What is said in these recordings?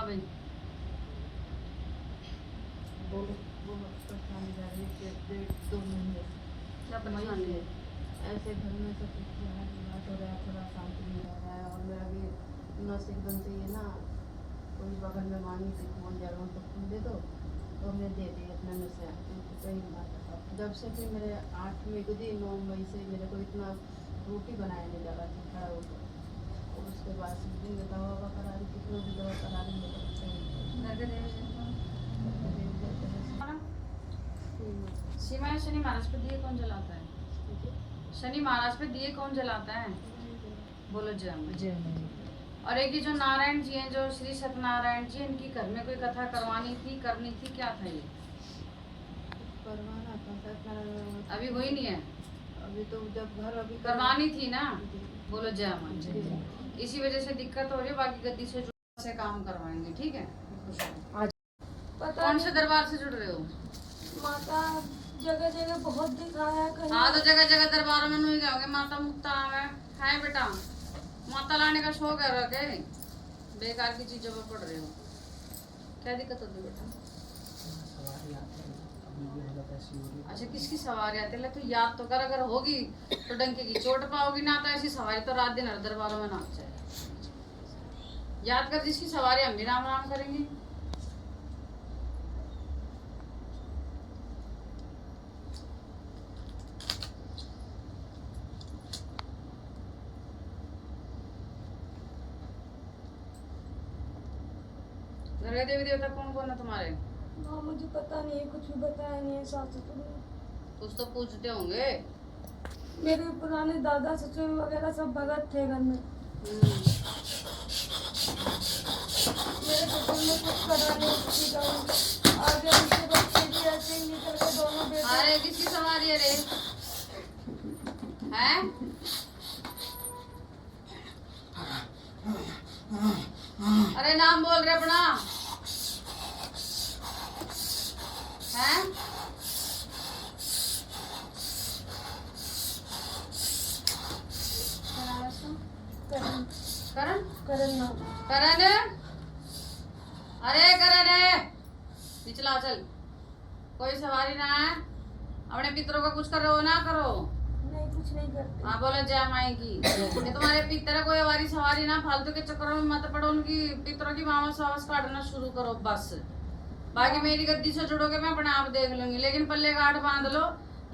भाई बोलो बहुत परेशानी जा रही है, 1.5-2 महीने क्या परेशानी है? ऐसे घर में सब कुछ बात हो रहा है, थोड़ा शांति नहीं रह रहा है। और मेरा भी नस एकदम से ये ना, कोई बगल में मांगी थी फोन जा रहा हूँ तो फोन दे दो, तो हमने दे दी अपने में से। कहीं बात जब से फिर मेरे 8 मई को दी, 9 मई से मेरे को इतना रोटी बनाया नहीं जा रहा था खड़ा होकर। और उसके बाद से दिन में दवा ववा करा रही, कितना भी दवा करा रही है सीमा शनि महाराज पे दिए कौन जलाता है? शनि महाराज पे दिए कौन जलाता है? बोलो जय अम्बे। जय। और एक ये जो नारायण जी हैं, जो श्री सत्यनारायण जी, इनकी घर में कोई कथा करवानी थी, करनी थी, क्या था ये? करवाना था सत्यनारायण, अभी हुई नहीं है? अभी तो जब घर अभी करवानी थी ना। बोलो जय अम्बे। इसी वजह से दिक्कत हो रही है, बाकी गद्दी से जुड़ से काम करवाएंगे, ठीक है? कौन से दरबार से जुड़ रहे हो? माता जगह जगह बहुत दिखाया कहीं। हाँ तो जगह जगह दरबारों में नहीं जाओगे, माता मुक्ता आवे है बेटा। माता लाने का शौक है रखे, बेकार की चीजों पे पड़ रहे हो। क्या दिक्कत होती है बेटा? अच्छा किसकी सवारी आती है? तो याद तो कर, अगर होगी तो डंके की चोट पाओगी ना, तो ऐसी सवारी तो रात दिन हर दरबारों में नाच जाए। याद कर जिसकी सवारी, हम भी राम राम करेंगे। घर के देवी देवता कौन कौन है तुम्हारे? हाँ मुझे पता नहीं है, कुछ भी बताया नहीं है सास ससुर ने। कुछ तो पूछते होंगे। मेरे पुराने दादा ससुर वगैरह सब भगत थे घर में। मेरे ससुर ने कुछ करा नहीं, किसी का आगे उनके बच्चे भी ऐसे ही निकल के दोनों बेटे। अरे किसकी सवारी है रे? हैं? अरे नाम बोल रहे अपना। हैं? करण करण? करण नाम। करण? अरे करण है, पिछला चल। कोई सवारी ना है, अपने पितरों का कुछ करो ना करो। नहीं कुछ नहीं करते। हाँ बोलो जय माई की। ये तुम्हारे पितर कोई हमारी सवारी ना, फालतू के चक्करों में मत पड़ो, उनकी पितरों की मामस वामस काटना शुरू करो बस। बाकी मेरी गद्दी से जुड़ोगे मैं अपने आप देख लूंगी, लेकिन पल्ले गांठ बांध लो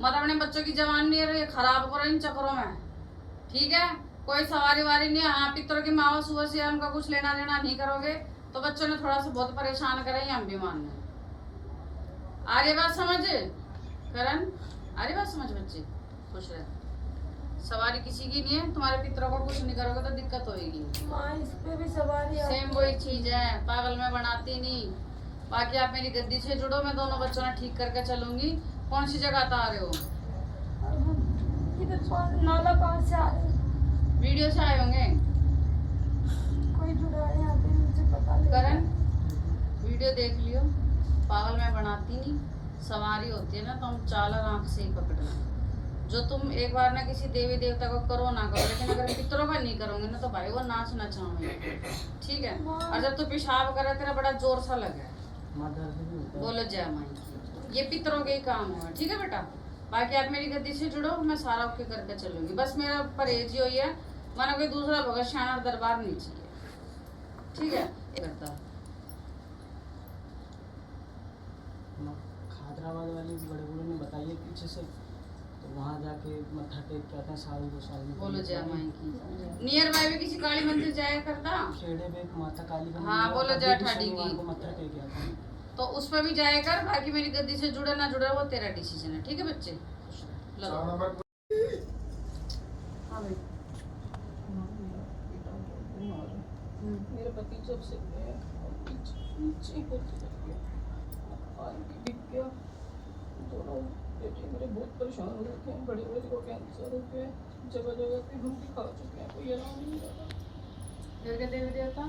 मत, अपने बच्चों की जवानी है खराब करो इन चक्करों में, ठीक है? कोई सवारी वारी नहीं। हाँ पितरों की मावा सुबह से उनका कुछ लेना देना नहीं करोगे तो बच्चों ने थोड़ा सा बहुत परेशान करेंगे, हम भी मान लें। आ रही बात समझ करण? आ रही बात समझ बच्चे? खुश रहे। सवारी किसी की नहीं है, तुम्हारे पितरों को कुछ नहीं करोगे तो दिक्कत होगी। माँ इस पे भी सवारी आती सेम वही चीज है, पागल में बनाती नहीं। बाकी आप मेरी गद्दी से जुड़ो, मैं दोनों बच्चों ने ठीक करके चलूंगी। कौन सी जगह आ रहे हो? इधर नाला पार से आ रहे। वीडियो से आए होंगे। कोई जुड़ा है यहाँ पे, मुझे पता नहीं। करण वीडियो देख लियो, पागल में बनाती नहीं। सवारी होती है ना तो हम चालर आंख से ही पकड़ना। जो तुम एक बार ना किसी देवी देवता को करो ना करो, लेकिन अगर पितरों का नहीं करोगे ना तो भाई वो नाच नचाओगे, ठीक है? और जब तू पेशाब करे तेरा बड़ा जोर सा लगे, बोलो जय माई। ये पितरों के ही काम है, ठीक है बेटा? बाकी आप मेरी गद्दी से जुड़ो, मैं सारा ओके करके चलूंगी। बस मेरा परहेज ही हुई है, माना कोई दूसरा भगत श्याना दरबार नहीं चाहिए, ठीक है? करता खादराबाद वाले बड़े बूढ़े ने बताइए पीछे से, तो वहाँ जाके मत्था टेक के आते हैं साल 2 साल में। बोलो जय माई की। नियर बाय भी किसी काली मंदिर जाया करता? खेड़े में एक माता काली का हाँ, मंदिर है, बोलो कभी जय भी ठाडी शनिवार की। को मत्था टेक के आते हैं। तो उस पर भी जाया कर। बाकी मेरी गद्दी से जुड़े ना जुड़े वो तेरा डिसीजन है, ठीक है बच्चे? लो। हाँ भाई। मेरे पति जब से गए नीचे होते गया, गिर गया। दोनों बेटे मेरे बहुत परेशान हो रखे हैं, बड़े बड़े को कैंसर हो गया, जगह जगह पे हम दिखा चुके हैं, कोई आराम नहीं रहा। फिर के देवी देवता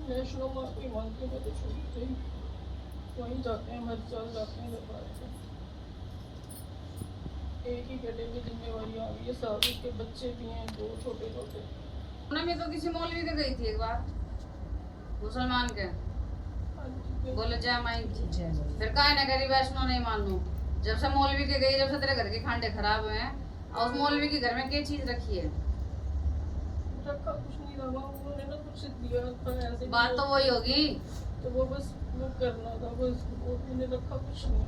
वैष्णो माँ कोई मानते हैं तो शुरू से ही वहीं जाते हैं, मर चल जाते हैं दरबार पे। एक ही बेटे की जिम्मेवारी आ गई है, साथ उसके बच्चे भी हैं 2 छोटे छोटे। मैं तो किसी मौलवी के गई थी एक बार, मुसलमान के। बोले जय माई की। जय माई। फिर काहे ना करी वैष्णो नहीं मानू। जब से मौलवी के गई, जब से तेरे घर के खांडे खराब हुए हैं, और उस मौलवी के घर में क्या चीज रखी है? रखा कुछ नहीं था, उन्होंने ना कुछ दिया था ऐसे। बात तो वही होगी। तो वो बस वो करना था बस, वो मैंने रखा कुछ नहीं।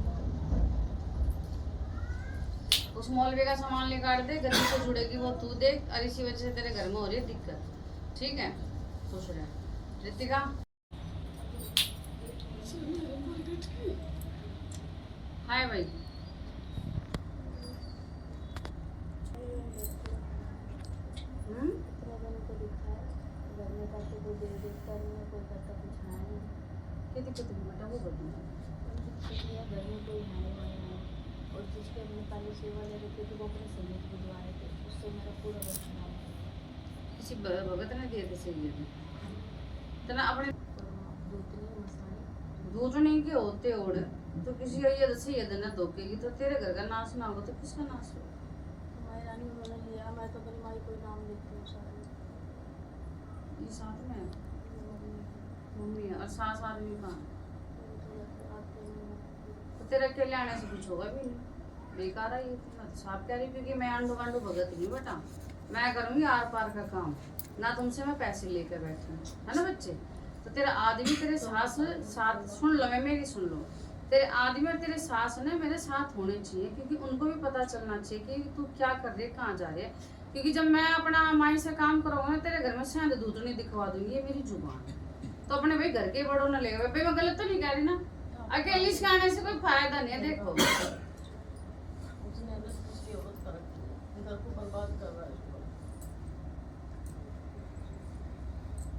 उस मौलवी का सामान निकाल दे, गली से जुड़ेगी वो तू देख, और इसी वजह से तेरे घर में हो रही है दिक्कत। ठीक है, खुश रह। रितिका हाय भाई। इतना मैंने को दिखा है, घर में करते कोई देख कर नहीं, कोई करता कुछ है नहीं। क्या दिक्कत है बेटा? वो बता। घर में कोई है नहीं, और जिसके अपने पहले सेवा ले रहे थे तो वो अपने संगीत बुझवा रहे थे, उससे मेरा पूरा घर खराब है। किसी भगत ने दिए थे सही है तना अपने दूध नहीं के होते ओढ़ तो किसी ये दसे ये दिन धोखेगी तो तेरे घर का नाश ना होगा तो किसका नाश होगा? हमारी रानी उन्होंने लिया, मैं तो अपनी माई कोई नाम लेती हूँ सारे। ये साथ में है मम्मी है और सास आदमी का तो तेरे अकेले आने से कुछ होगा भी नहीं, बेकार है ये। साफ कह रही क्योंकि मैं आंडू वांडू भगत नहीं बेटा, मैं करूंगी आर पार का काम, ना तुमसे मैं पैसे लेकर बैठी हूँ, है ना बच्चे? तो तेरा आदमी तेरे सास साथ सुन लो, मैं मेरी सुन लो, तेरे आदमी और तेरे सास ने मेरे साथ होने चाहिए, क्योंकि उनको भी पता चलना चाहिए कि तू क्या कर रही है, कहाँ जा रही है। क्योंकि जब मैं अपना माई से काम करूँगा तेरे घर में सेंध दूध नहीं दिखवा दूंगी, ये मेरी जुबान है। तो अपने भाई घर के बड़ों ने लेगा भाई, मैं गलत तो नहीं कह रही ना? अकेली से आने से कोई फायदा नहीं है। देखो उसने बस उसकी औरत कर रखी है, घर को बर्बाद कर रहा है उसको।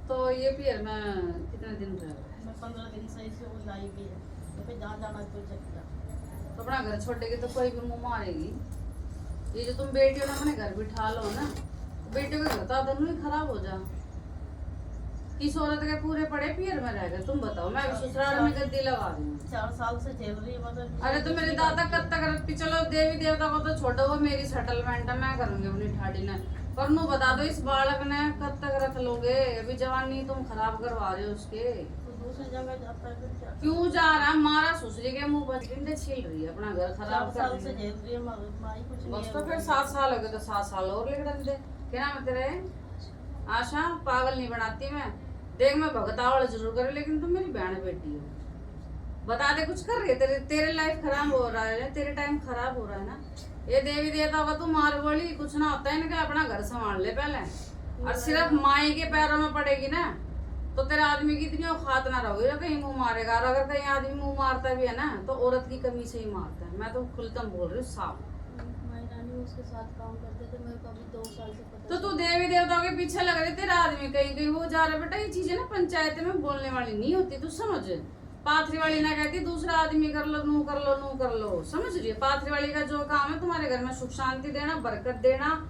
तो ये फिर मैं कितने दिन रह मैं 15 दिन से इसे वो लाई भी है, तो फिर जहाँ जाना तो चल जा। तो अपना घर छोड़ेगी तो कोई भी मुंह मारेगी। ये जो तुम बेटियों ने अपने घर बिठा लो ना, बेटियों का घर तो दोनों ही खराब हो जा। किस औरत के पूरे पड़े पियर में रह गए? तुम बताओ, मैं ससुराल में गद्दी लगा दूँ। 4 साल से झेल रही है मतलब। अरे तो मेरे दादा कब तक रखती, चलो देवी देवता को तो छोड़ो, वो मेरी सेटलमेंट है, मैं करूंगी अपनी ठाडी ने। पर नु बता दो इस बालक ने कब तक रख लोगे? अभी जवानी तुम खराब करवा रहे हो उसके। तो दूसरी जगह जाता है फिर क्या? क्यों जा रहा है? मारा ससुरी के मुंह पर जिंदे छील रही है, अपना घर 4 खराब कर साल रही से है। झेल रही है माई, कुछ नहीं बस है। तो फिर 7 साल हो गए तो 7 साल और लिख रख दे। क्या नाम है तेरे? आशा। पागल नहीं बनाती मैं, देख मैं भगतावड़ जरूर करूँ, लेकिन तुम मेरी बहन बेटी हो। बता दे कुछ कर रही है, तेरे लाइफ खराब हो रहा है, तेरे टाइम खराब हो रहा है ना। ये देवी देवता होगा तू मार बोली, कुछ ना होता है इनका, अपना घर संभाल ले पहले। और सिर्फ माई के पैरों में पड़ेगी ना तो तेरे आदमी की इतनी औकात ना रहोगी जो कहीं मुंह मारेगा। और अगर कहीं आदमी मुंह मारता भी है ना तो औरत की कमी से ही मारता है। मैं तो खुलतम बोल रही हूँ साफ। हमारी रानी उसके साथ काम करते थे, मेरे को अभी 2 साल से पता तो तू देवी देवताओं के पीछे लग रही, तेरा आदमी कहीं कहीं वो जा रहा है। बेटा ये चीजें ना पंचायत में बोलने वाली नहीं होती, तू समझ। पाथरी वाली ना कहती दूसरा आदमी कर लो, नू कर लो, नू कर लो, समझ रही है? पाथरी वाली का जो काम है तुम्हारे घर में सुख शांति देना, बरकत देना,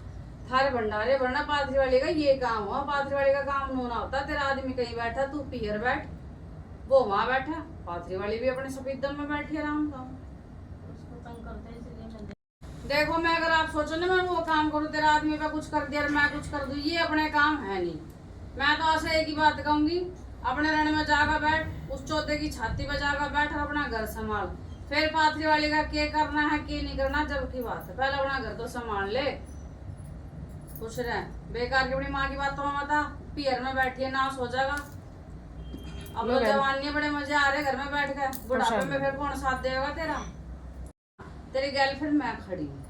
थारे भंडारे भरना, पाथरी वाली का ये काम हुआ। पाथरी वाली का काम नोना होता। तेरा आदमी कहीं बैठा, तू पियर बैठ, वो वहां बैठा। पाथरी वाली भी अपने सफेदम में बैठी आराम का। उसको तंग करते हैं इसलिए मैं देखो मैं अगर आप सोचो ना मैं वो काम करूँ, तेरा आदमी पे कुछ कर दिया और मैं कुछ कर दूं, ये अपने काम है नहीं। मैं तो ऐसे एक ही बात कहूंगी, अपने रण में जाकर बैठ, उस चौथे की छाती पे जाकर बैठ और अपना घर संभाल। फिर पाथरी वाली का क्या करना है क्या नहीं करना जब की बात है, पहले अपना घर तो संभाल ले, खुश रह। बेकार की अपनी माँ की बात तो मत आ, पियर में बैठी है, नाश हो जाएगा। अब तो जवानी बड़े मजे आ रहे घर में बैठ कर, बुढ़ापे में फिर कौन साथ देगा तेरा? तेरी गर्लफ्रेंड मैं खड़ी हूँ,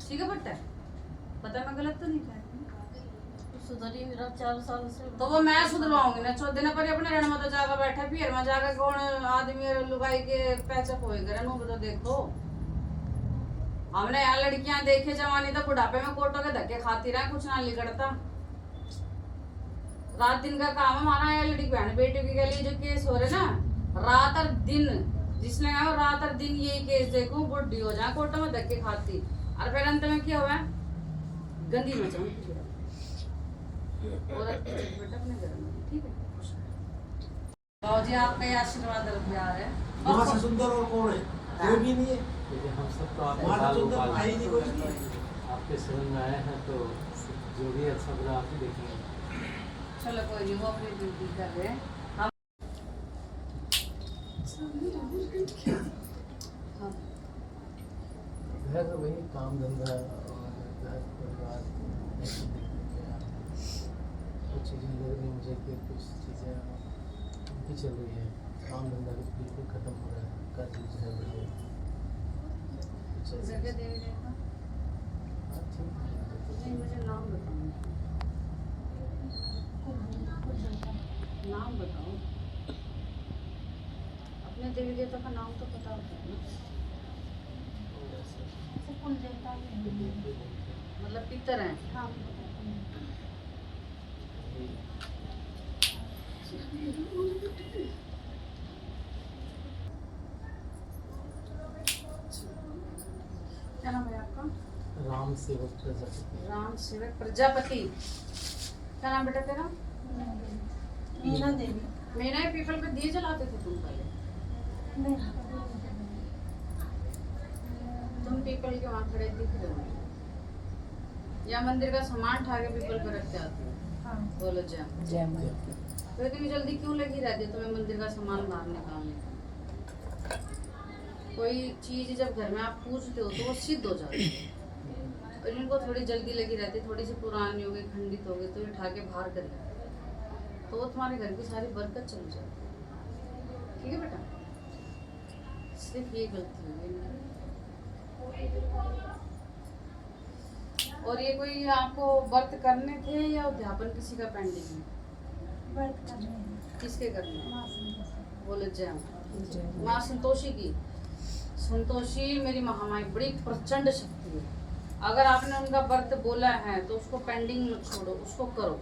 ठीक है बेटा? पता मैं गलत तो नहीं कह रही? सुधरी मेरा 4 साल से। तो वो मैं सुधरवाऊंगी ना, 14 दिन पर अपने रण में तो जाकर बैठा, पियर में जाकर कौन आदमी लुगाई के पैचअप होएगा नु तो देखो। हमने यहाँ लड़कियां देखे जवानी तो बुढ़ापे में कोटों के धक्के खाती रहे, कुछ ना लिगड़ता। रात दिन का काम हमारा है, लड़की बहन बेटी के लिए जो केस हो रहे ना, रात और दिन, जिसने कहा रात और दिन यही केस देखो, बुढ़ी हो जाए कोटों में धक्के खाती, और फिर अंत में क्या हुआ? गंदी मचाऊंगी औरत बेटा अपने घर में, ठीक है? बाबूजी आपका ये आशीर्वाद प्यार है। माँ से सुंदर और कौन है? कोई भी नहीं है। क्योंकि हम सब तो आपके माँ से बाल सुंदर बाल भाई नहीं, कोई नहीं है। आपके समझ में आए हैं तो जो भी अच्छा बुरा आप ही देखेंगे। चलो कोई नहीं, वो अपनी ड्यूटी कर रहे हैं। हम हाँ घर तो वही काम धंधा और घर परिवार ऐसे देखते हैं। कुछ चीज़ें लग रही मुझे कि कुछ चीज़ें उनकी चल रही है, काम धंधा भी बिल्कुल ख़त्म हो रहा है, कर्ज जो है बढ़िया चल रहा जगह है। दे देगा। हाँ, ठीक है। नहीं मुझे नाम बताओ, नाम बताओ, अपने देवी देवता का नाम तो पता होता है ना। कुल देवता भी है। मतलब पितर हैं। हाँ क्या नाम है आपका? राम सेवक प्रजापति। राम सेवक प्रजापति। क्या नाम बेटा तेरा? मीना देवी। मेरा ही पीपल पे दिए जलाते थे तुम पहले? नहीं तुम पीपल के वहाँ खड़े दिख रहे हो या मंदिर का सामान उठा के पीपल पे रखते आते हो? हाँ बोलो जय। तो इतनी जल्दी क्यों लगी रहती है तुम्हें मंदिर का सामान बाहर निकालने की? कोई चीज जब घर में आप पूजते हो तो वो सिद्ध हो जाती है, और इनको थोड़ी जल्दी लगी रहती है, थोड़ी सी पुरानी हो गई, खंडित हो गई, तो ये उठा के बाहर कर लेते तो वो तुम्हारे घर की सारी बरकत चली जाती है। ठीक है बेटा, सिर्फ ये गलती हो गई मेरी। और ये कोई आपको व्रत करने थे या अध्यापन किसी का पेंडिंग है? व्रत कर रहे हैं। किसके करने हैं? माँ संतोषी। बोले जय माँ संतोषी की। संतोषी मेरी महामाई बड़ी प्रचंड शक्ति है। अगर आपने उनका व्रत बोला है तो उसको पेंडिंग मत छोड़ो, उसको करो।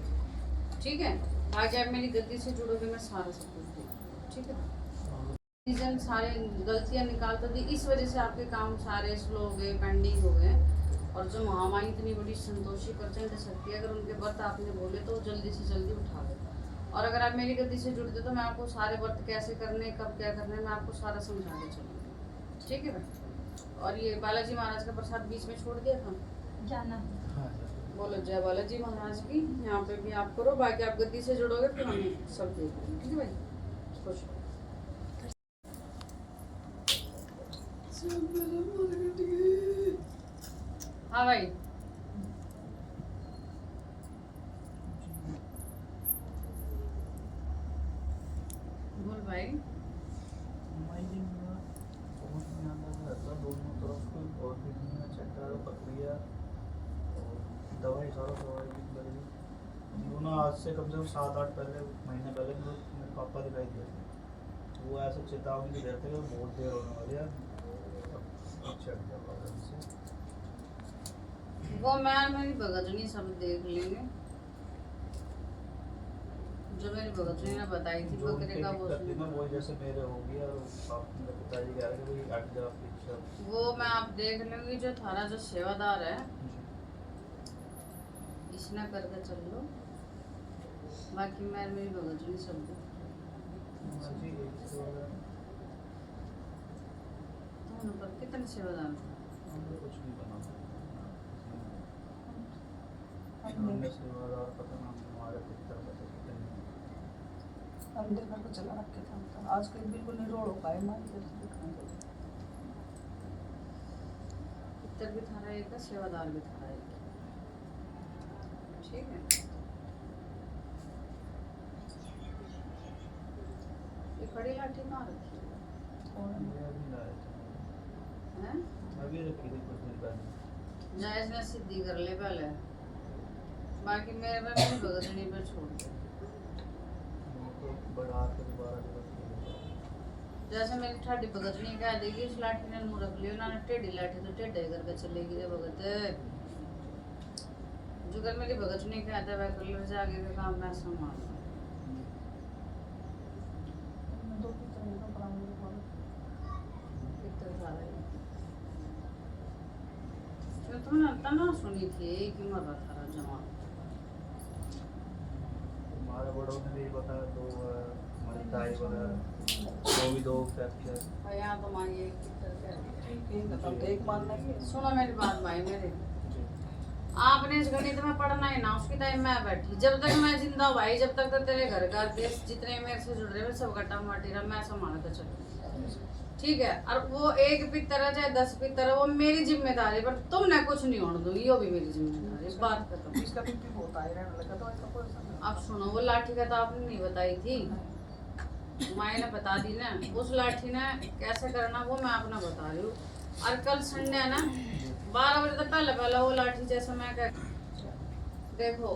ठीक है, आगे आप मेरी गद्दी से जुड़ोगे, मैं सारा सब कुछ दूँ। ठीक है, रीजन सारे गलतियाँ निकालता थी, इस वजह से आपके काम सारे स्लो हो गए, पेंडिंग हो गए। और जो महामाई इतनी बड़ी संतोषी प्रचंड शक्ति है, अगर उनके व्रत आपने बोले तो जल्दी से जल्दी उठा दो। और अगर आप मेरी गद्दी से जुड़ते तो मैं आपको सारे व्रत कैसे करने, कब क्या करना है, मैं आपको सारा समझा के चलूँगी। ठीक है भाई। और ये बालाजी महाराज का प्रसाद बीच में छोड़ दिया था, जाना हाँ, बोलो जय बालाजी महाराज की। यहाँ पे भी आप करो, बाकी आप गद्दी से जुड़ोगे फिर हम सब देख लेंगे। ठीक है भाई, खुश रहो। हाँ भाई, बोल भाई। दोनों तरफ और भी चक्कर प्रक्रिया और दवाई सारा दवाई भी लगी। दोनों आज से कम से कम 7-8 महीने पहले मेरे पापा दिखाई दिए थे। वो ऐसे चेतावनी दे रहे थे कि बहुत देर होने वाली है। वो मैं और मेरी भगतनी सब देख लेंगे, जो मेरी भगतनी ने बताई थी बकरे का वो जैसे मेरे हो गया और मेरे पिताजी कह रहे थे कि 8 हज़ार आपकी इच्छा। वो मैं आप देख लूंगी। जो थारा जो सेवादार है इसने करके चल लो, बाकी मैं और मेरी भगतनी सब देख तुम पर कितने सेवादार हो? कुछ नहीं बना हमने सेवादार पता ना हमारे पितर पता कितने अंदर घर को चला रखे थे हम तो। आज कल बिल्कुल नहीं रोड हो पाए हमारे घर से दिखाने को। पितर भी थारा एक है, सेवादार भी थारा एक है। ठीक है, ये खड़ी लाठी कहाँ रखी है? मैं भी लाया था। हैं? अभी रखी थी कुछ दिन पहले। जायज ने सिद्धि कर ले पहले, बाकी मेरे पे मेरी भगतनी पे छोड़ दे। वो तो बढ़ा के दोबारा दिवस जैसे मेरी ठाडी भगतनी कह देगी इस लाठी ने नू रख लियो ना, टेढ़ी लाठी तो टेढ़े करके चलेगी रे भगत। जो कर मेरी भगतनी कहता है वह कर से आगे का काम मैं संभाल। दो की तरह का पुराने को पितर सारा ही जो तुमने तना सुनी थी कि मर रहा था जवान। हमारे बड़ों ने भी बताया दो हमारी ताई वगैरह वो भी 2 फ्रैक्चर। और यहाँ तो मांगी एक पितर कह रही है। ठीक है बताओ तो एक मानना है। सुनो मेरी बात भाई मेरे, जी आपने इस गणित में पढ़ना है ना, उसकी टाइम मैं बैठी जब तक मैं जिंदा हूँ भाई, जब तक तो तेरे घर का देश जितने मेरे से जुड़ रहे हैं सब गट्टा माटी रहा, मैं संभाल कर चलूँ। ठीक है, और वो एक पितर है चाहे 10 पितर है, वो मेरी जिम्मेदारी, पर तुमने कुछ नहीं होने दूंगी, वो भी मेरी जिम्मेदारी। इस बात खत्म। इसका बीपी बहुत हाई रहने लगा तो ऐसा कोई समझ अब सुनो, वो लाठी का तो आपने नहीं बताई थी, माई ने बता दी ना। उस लाठी ने कैसे करना वो मैं आपने बता रही हूँ। और कल संडे है ना, 12 बजे तक पहले पहले वो लाठी जैसे मैं कह देखो।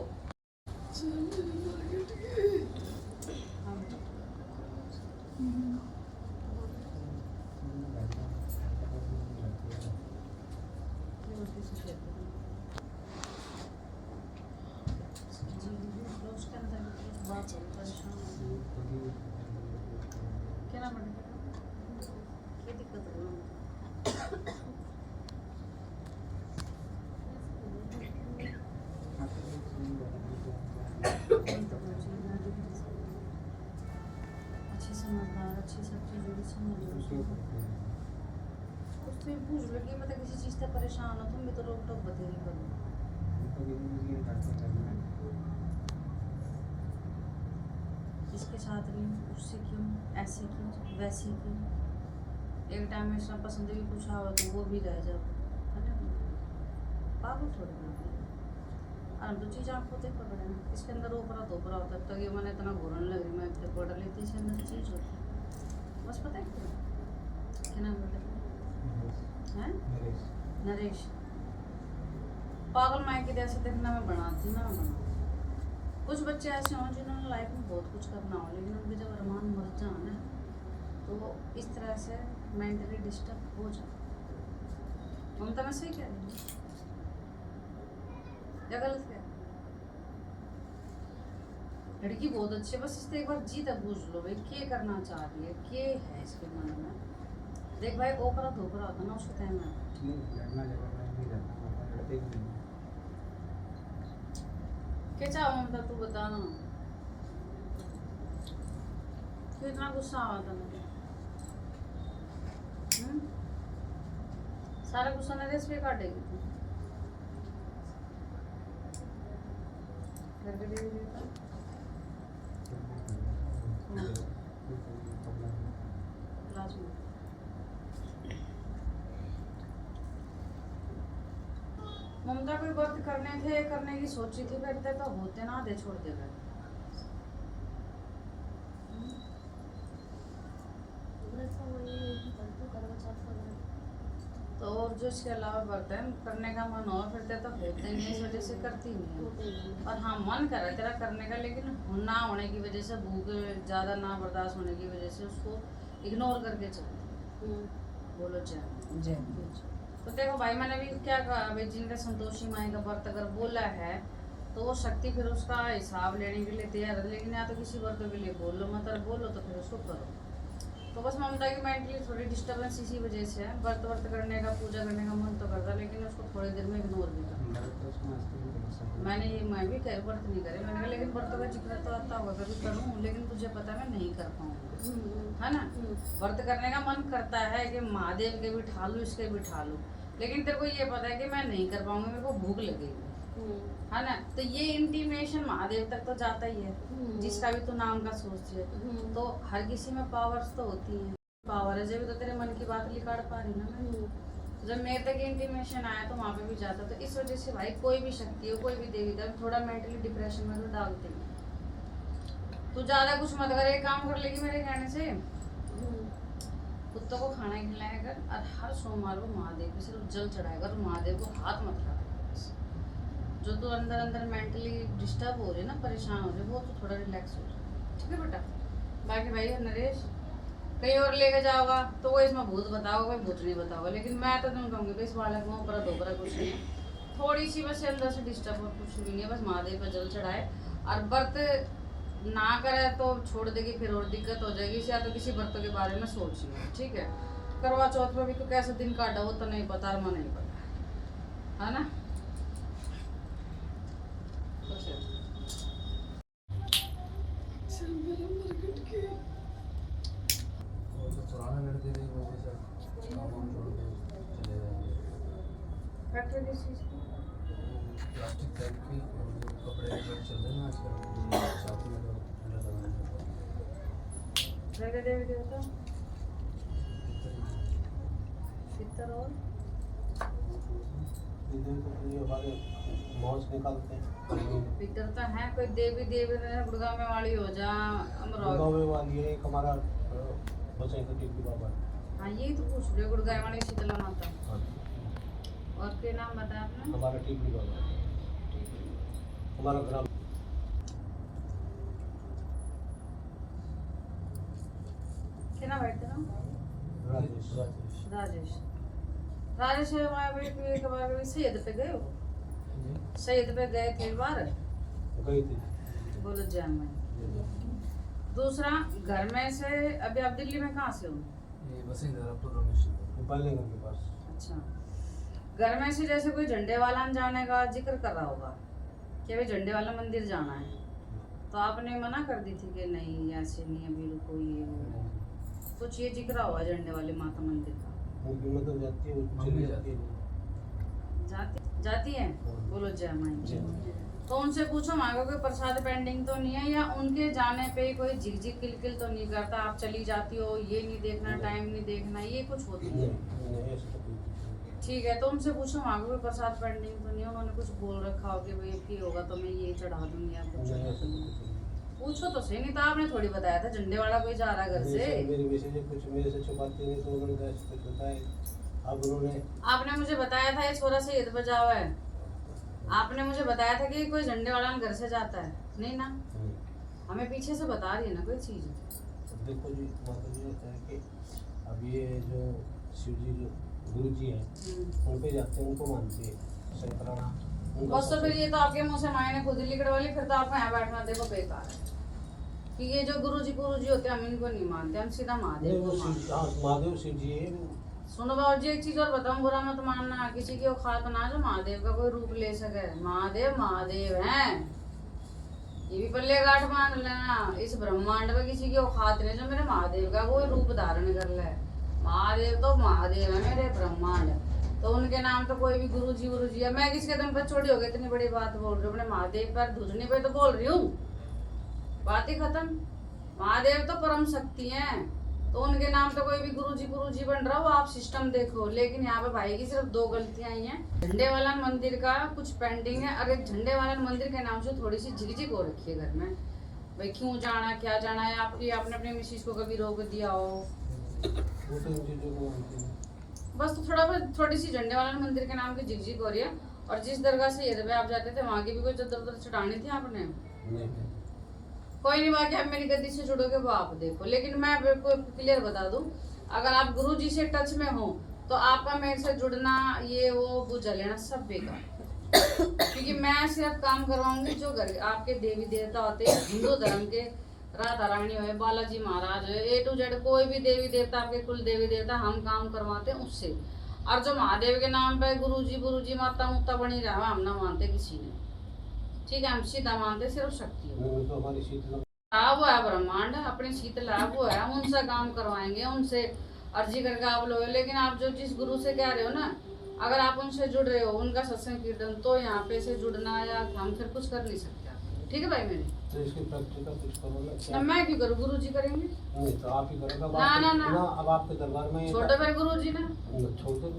क्या नाम है? क्या दिक्कत है? अच्छी समझदार, अच्छी सब चीज़ों की समझ उससे पूछ लो कि मतलब किसी चीज़ से परेशान हो तुम भी तो रोक टोक बतेरी करो। इसके साथ नहीं, उससे क्यों, ऐसे क्यों, वैसे क्यों। एक टाइम में इसमें पसंद भी पूछा हो तो वो भी रह जाओ, है ना। पागल थोड़ी ना है। और हम तो चीज़ आँखों तक पकड़े हैं, इसके अंदर ऊपरा दोपरा होता है। तक ये मैंने इतना घोरने लग रही, मैं इतने पढ़ लेती, इसके अंदर चीज़ होती है। बस पता है क्या नाम बेटा है? नरेश। पागल माई की जैसे देखना मैं बनाती ना बना। कुछ बच्चे ऐसे हों जिन्होंने लाइफ में बहुत कुछ करना हो, लेकिन उनके जब अरमान मर जाए ना तो वो इस तरह से मेंटली डिस्टर्ब हो जाए। ममता मैं सही कह रही हूँ या गलत कह रही हूँ? लड़की बहुत अच्छी है, बस इससे एक बार जीत पूछ लो भाई क्या करना चाह रही है, क्या है इसके मन में। देख भाई ओपरा धोपरा होता ना उसके टाइम में क्या चाहो ममता तू बता ना, क्यों इतना गुस्सा आवा था मुझे? सारा गुस्सा नरेश पे काटेगी तू। घर पे दे देता क्लास में। ममता कोई व्रत करने थे, करने की सोची थी, करते तो होते ना दे छोड़ दे गए। तो और जो इसके अलावा व्रत है करने का मन हो फिर तो होते नहीं, इस वजह से करती नहीं है। और हाँ मन करे तेरा करने का, लेकिन ना होने की वजह से, भूख ज़्यादा ना बर्दाश्त होने की वजह से उसको इग्नोर करके चलते। बोलो जय। तो देखो भाई मैंने भी क्या कहा भाई, जिनका संतोषी माई का व्रत अगर बोला है तो वो शक्ति फिर उसका हिसाब लेने के लिए तैयार है। लेकिन या तो किसी व्रत के लिए बोल लो, मतलब बोलो तो फिर उसको करो। तो बस ममता की मेंटली थोड़ी डिस्टर्बेंस इसी वजह से है। व्रत करने का, पूजा करने का मन तो करता, लेकिन उसको थोड़ी देर में इग्नोर भी करता। मैं भी कह व्रत नहीं करे, मैंने कहा लेकिन व्रतों का जिक्र तो आता होगा कभी करूँ, लेकिन तुझे पता मैं नहीं कर पाऊँगी, है ना। व्रत करने का मन करता है कि महादेव के भी ठा लूँ, इसके भी ठा लूँ, लेकिन तेरे को ये पता है कि मैं नहीं कर पाऊंगी, मेरे को भूख लगेगी, है ना। तो ये इंटीमेशन महादेव तक तो जाता ही है, जिसका भी तू नाम का सोचती है। तो हर किसी में पावर्स तो होती हैं, पावर है जब तो तेरे मन की बात लिखाड़ पा रही ना मैं। तो जब मेरे तक इंटीमेशन आया तो वहाँ पे भी जाता। तो इस वजह से भाई कोई भी शक्ति हो, कोई भी देवी देव थोड़ा मेंटली डिप्रेशन में तो डालते हैं। तू ज्यादा कुछ मत कर, एक काम कर लेगी मेरे कहने से, कुत्तों को खाना खिलाया कर और हर सोमवार को महादेव पे सिर्फ जल चढ़ाया कर, महादेव को हाथ मत लगाया। जो तो अंदर अंदर मेंटली डिस्टर्ब हो रही है ना, परेशान हो रही है, वो तो थोड़ा रिलैक्स हो जाए, ठीक है बेटा। बाकी भाई नरेश कहीं और लेके जाओगा तो वो इसमें भूत बताओगे, कोई भूत नहीं बताओगे, लेकिन मैं तो तुम कहूँगी भाई इस बालक में ऊपरा दोपरा कुछ नहीं है, थोड़ी सी बस अंदर से डिस्टर्ब और कुछ भी नहीं है। बस महादेव पे जल चढ़ाए और व्रत ना करे तो छोड़ देगी, फिर और दिक्कत हो जाएगी। या तो किसी व्रत के बारे में सोचिए, ठीक है। करवा चौथ में भी तो कैसे दिन काटा वो तो नहीं पता, और मैं नहीं पता, है ना। पुराना लड़के थे वो भी सब काम वाम छोड़ के चले जाएंगे। फैक्ट्री किस चीज़ की? प्लास्टिक फैक्ट्री और जो कपड़े वगैरह चल रहे हैं ना आजकल, साथ में तो ठंडा लगाने देवी देवता पितर और इधर तो ये हमारे मौज निकालते हैं। पितर तो है कोई देवी देवी गुड़गांव में वाली हो जा अमरोहा। गाँव में वाली है एक हमारा बचाई का टिकली बाबा। हाँ यही तो पूछ रहे हो गुड़गांव वाली शीतला माता। हाँ, और क्या नाम बताया आपने? हमारा टिकली बाबा हमारा ग्राम। क्या नाम बैठते ना? राजेश राजेश। राजेश कभी सैयद पे गए हो? सैयद पे गए थे एक बार? गई थी। बोलो जय मैं। दूसरा घर में से अभी आप दिल्ली में कहाँ से हो? ये वसुंधरा पुरम बालीगंज के पास। अच्छा घर में से जैसे कोई झंडे वाला जाने का जिक्र कर रहा होगा कि भाई झंडे वाला मंदिर जाना है, तो आपने मना कर दी थी कि नहीं ऐसे नहीं अभी रुको ये वो। कुछ ये जिक्र हुआ झंडे वाले माता मंदिर का? उनकी मतलब जाती है वो चली जाती है। जाती है? बोलो जय माई। तो उनसे पूछो वहाँ का कोई प्रसाद पेंडिंग तो नहीं है, या उनके जाने पे कोई झिकझिक किलकिल तो नहीं करता आप चली जाती हो, ये नहीं देखना टाइम नहीं देखना, ये कुछ होती है? ठीक है तो उनसे पूछो वहाँ का कोई प्रसाद पेंडिंग तो नहीं है, उन्होंने कुछ बोल रखा हो कि भाई की होगा तो मैं ये चढ़ा दूंगी या कुछ चढ़ा दूंगी? पूछो तो सही, नहीं तो आपने थोड़ी बताया था झंडे वाला कोई जा रहा है घर से। मेरी मैसेज कुछ मेरे से छुपाते नहीं तो उन्होंने कुछ बताया। अब उन्होंने आपने मुझे बताया था ये छोरा से ईद बजा हुआ है, आपने मुझे बताया था कि कोई झंडे वाला घर से जाता है, नहीं ना? हमें पीछे से बता रही है ना कोई चीज। देखो जी माता जी होता है कि अब ये जो शिव जी जो गुरु जी हैं उन पे जाते हैं, उनको मानती है शंकराना। बस तो फिर ये तो आपके मुंह से मायने खुद ही लिखवा ली, फिर तो आपको यहाँ बैठना देखो बेकार है कि ये जो गुरु जी होते हैं हम इनको नहीं मानते, हम सीधा महादेव को मानते हैं। महादेव शिव जी है। सुनो बाबू जी एक चीज और बताऊं, बुरा मत मानना, किसी की औकात ना जो महादेव का कोई रूप ले सके। महादेव महादेव हैं, ये भी पल्ले गांठ मान लेना। इस ब्रह्मांड में किसी की औकात नहीं जो मेरे महादेव का कोई रूप धारण कर ले। महादेव तो महादेव है मेरे ब्रह्मांड, तो उनके नाम तो कोई भी गुरु जी है। मैं किसके दम पर छोड़ी हो गई, इतनी बड़ी बात बोल रही हूँ, अपने महादेव पर धुजने पे तो बोल रही हूँ, बात ही खत्म। महादेव तो परम शक्ति हैं, तो उनके नाम तो कोई भी गुरु जी बन रहा हो, आप सिस्टम देखो। लेकिन यहाँ पे भाई की सिर्फ 2 गलतियां आई हैं। झंडे वाला मंदिर का कुछ पेंडिंग है, अगर झंडे वाला मंदिर के नाम से थोड़ी सी झिकझिक हो रखी है घर में, भाई क्यों जाना क्या जाना है, आपने अपनी मिसिस को कभी रोक दिया हो? वो तो इन चीजों को मानती है। बस तो थोड़ी सी झंडे वाला मंदिर के नाम की झिकझिक हो रही है। और जिस दरगाह से ये आप जाते थे वहाँ की भी कोई चद्दर चढ़ानी थी आपने? नहीं कोई नहीं, बाकी आप मेरी गद्दी से जुड़ोगे वो आप देखो। लेकिन मैं बिल्कुल क्लियर बता दूं, अगर आप गुरु जी से टच में हो तो आपका मेरे से जुड़ना ये वो बुझा लेना सब बेकार, क्योंकि मैं सिर्फ काम करवाऊंगी जो घर आपके देवी देवता होते हैं, हिंदू धर्म के, राधा रानी हो, बालाजी महाराज हो, A to Z कोई भी देवी देवता आपके कुल देवी देवता हम काम करवाते हैं उससे। और जो महादेव के नाम पे गुरु जी माता मुत्ता बनी रहा हम ना मानते किसी ने, ठीक है? हम सीधा मानते सिर्फ शक्ति तो हमारी शीतला वो है ब्रह्मांड, अपने शीतला वो है, हम उनसे काम करवाएंगे, उनसे अर्जी करके आप लोग। लेकिन आप जो जिस गुरु से कह रहे हो ना, अगर आप उनसे जुड़ रहे हो, उनका सत्संग कीर्तन, तो यहाँ पे से जुड़ना या हम फिर कुछ कर नहीं सकते। ठीक है भाई मेरे? तो इसकी प्रैक्टिकल कुछ करो ना मैं क्यों करूँ, गुरु जी करेंगे। नहीं तो आप ही करेगा। ना। अब आपके दरबार में छोटे भाई गुरु जी ना छोड़ दो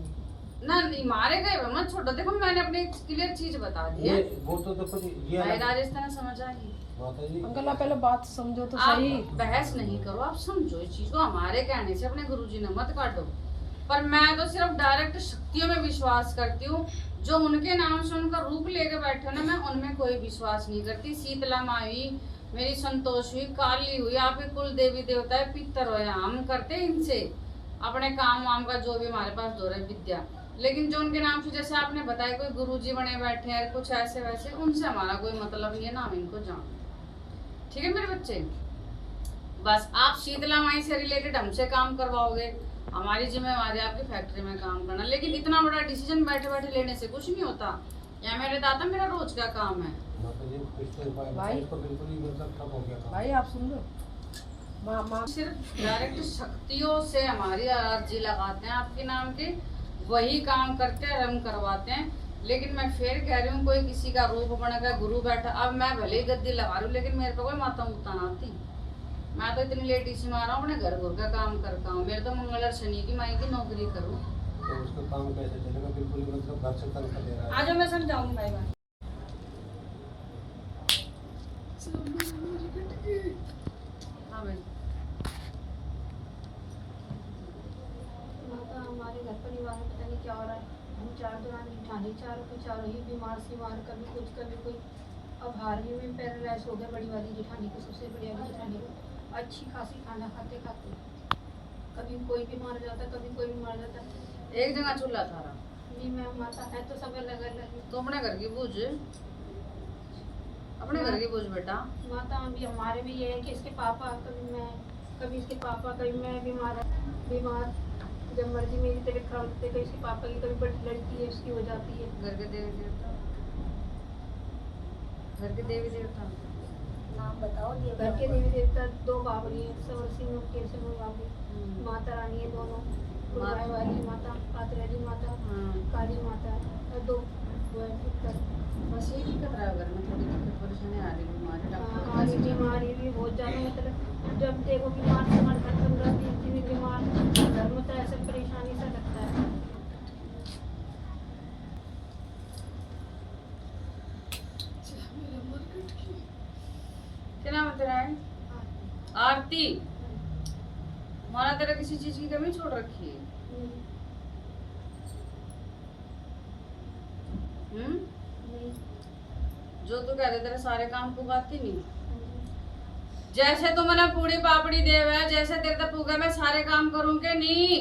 ना, नहीं मारे गए मत छोड़ो। देखो मैंने अपनी क्लियर चीज बता दी है। वो तो देखो जी ये भाई राजस्थान समझ आएगी। माता जी अंकल आप पहले बात समझो तो आप सही। बहस नहीं करो, आप समझो इस चीज को। हमारे कहने से अपने गुरुजी ने मत काटो। पर मैं तो सिर्फ डायरेक्ट शक्तियों में विश्वास करती हूँ, जो उनके नाम से उनका रूप लेके बैठे ना, मैं उनमें कोई विश्वास नहीं करती। शीतला माँ हुई, मेरी संतोष हुई, काली हुई, आपके कुल देवी देवता है, पितर हो, हम करते इनसे अपने काम वाम का जो भी हमारे पास दो रहे विद्या। लेकिन जो उनके नाम से जैसे आपने बताया कोई गुरुजी बने बैठे हैं कुछ ऐसे वैसे, उनसे हमारा कोई मतलब नहीं है ना, हम इनको जान। ठीक है मेरे बच्चे? बस आप शीतला माई से रिलेटेड हमसे काम करवाओगे, हमारी जिम्मेवारी आपकी फैक्ट्री में काम करना। लेकिन इतना बड़ा डिसीजन बैठे बैठे लेने से कुछ नहीं होता। या मेरे दादा मेरा रोज का काम है। भाई भाई आप सुन लो, माँ सिर्फ डायरेक्ट शक्तियों से हमारी अर्जी लगाते हैं आपके नाम के, वही काम करते हैं, हम करवाते हैं। लेकिन मैं फिर कह रही हूँ, कोई किसी का रूप बनेगा, गुरु बैठा, अब मैं भले ही गद्दी लगा रही हूँ लेकिन मेरे पे कोई माता मुत्ता ना आती। मैं तो इतनी लेट इसी मारा हूँ, अपने घर का काम करता हूँ। मेरे तो मंगल और शनि की माई की नौकरी करूँ, तो उसका काम कैसे चलेगा? बिल्कुल ही मतलब घर से तंग कर दे रहा है। आज मैं समझाऊंगी भाई बात। हाँ भाई माता हमारे घर परिवार में पता नहीं क्या हो रहा है। हम चार दौरान ठाणे चारों के चारों ही बीमार सीमार, कभी कुछ कभी कोई। अब हाल ही में पैरालाइज हो गया बड़ी वाली जेठानी को, सबसे बड़ी वाली जेठानी को। अच्छी खासी खाना खाते खाते कभी कोई भी मर जाता, कभी कोई भी मर जाता। एक जगह चूल्हा था रहा। नहीं मैम, माता है तो सब अलग अलग है। तो अपने घर की बूझ, अपने घर की बूझ बेटा। माता अभी हमारे भी ये है कि इसके पापा, कभी मैं, कभी इसके पापा, कभी मैं बीमार जब मर्जी मेरी तबीयत खराब होती है, कभी इसके पापा की, कभी बड़ी लड़की है उसकी हो जाती है। घर के देवी देवता, घर के देवी देवता नाम बताओ घर के देवी देवता 2 बाबरी हैं, सवर सिंह के से बाबरी। माता रानी है दोनों, गुरुवार वाली माता, पातराली माता, काली माता है, और 2 वो है पुत्र। बस ये दिक्कत रहा घर में, थोड़ी दिक्कत परेशानी आ रही बीमारी डॉक्टर के पास हमारी बीमारी भी बहुत ज़्यादा, मतलब जब देखो बीमार समार घर 15-20 दिन बीमार, घर में तो ऐसा परेशानी सा लगता है। क्या नाम है तेरा? है आरती। माना तेरा किसी चीज की कमी छोड़ रखी है? नहीं। जो तू कहते तेरे सारे काम पुगाती नहीं। जैसे तू मैंने पूरी पापड़ी देव है, जैसे तेरे तक पुगा मैं सारे काम करूंगे नहीं।